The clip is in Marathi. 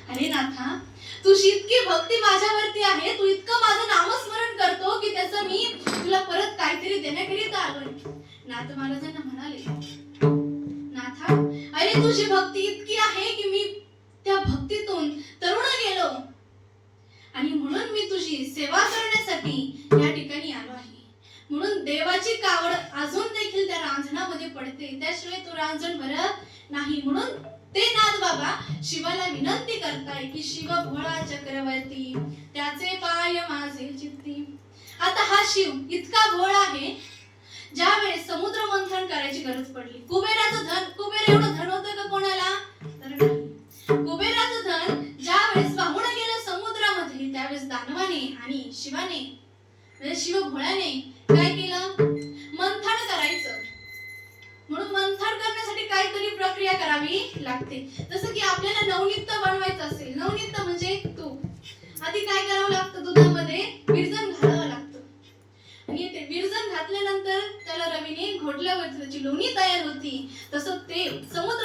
अरे नाथा, तुझी इतकी भक्ती माझ्यावरती आहे, तू इतकं माझं नामस्मरण करतो की त्याचं मी तुला परत काहीतरी देण्याकरिता आलोय. नाथ महाराजांना म्हणाले, नाथा, अरे तुझी भक्ती इतकी आहे की मी त्या भक्तीतून तरुण गेलो आणि म्हणून मी तुझी सेवा करण्यासाठी या ठिकाणी आलो आहे. म्हणून देवाची कावड अजून देखील त्या रांजणामध्ये पडते, त्याशिवाय तो रांजण भरत नाही. म्हणून ते नाथ बाबा शिवाला विनंती करताय की शिव भोळा चक्रवर्ती, त्याचे पाय माझे चित्ती. आता हा शिव इतका भोळा आहे, ज्या वेळेस समुद्र मंथन करायची गरज पडली, कुबेर एवढं धन होतं का कोणाला? तर नाही. कुबेराचं धन ज्या वेळेस वाहून गेलं समुद्रामध्ये, त्यावेळेस दानवाने आणि शिवाने म्हणजे शिव भोळ्याने काय केलं? मंथन करायचं. म्हणून मंथन करण्यासाठी काहीतरी प्रक्रिया करावी लागते. जसं की आपल्याला नवनीत बनवायचं असेल, नवनीत म्हणजे तूप, आधी काय करावं लागतं? दुधामध्ये विरजण घालावं लागतं आणि ते विरजण घातल्यानंतर त्याला रवीने घोटल्यावर त्याची लोणी तयार होती. तसं ते समुद्र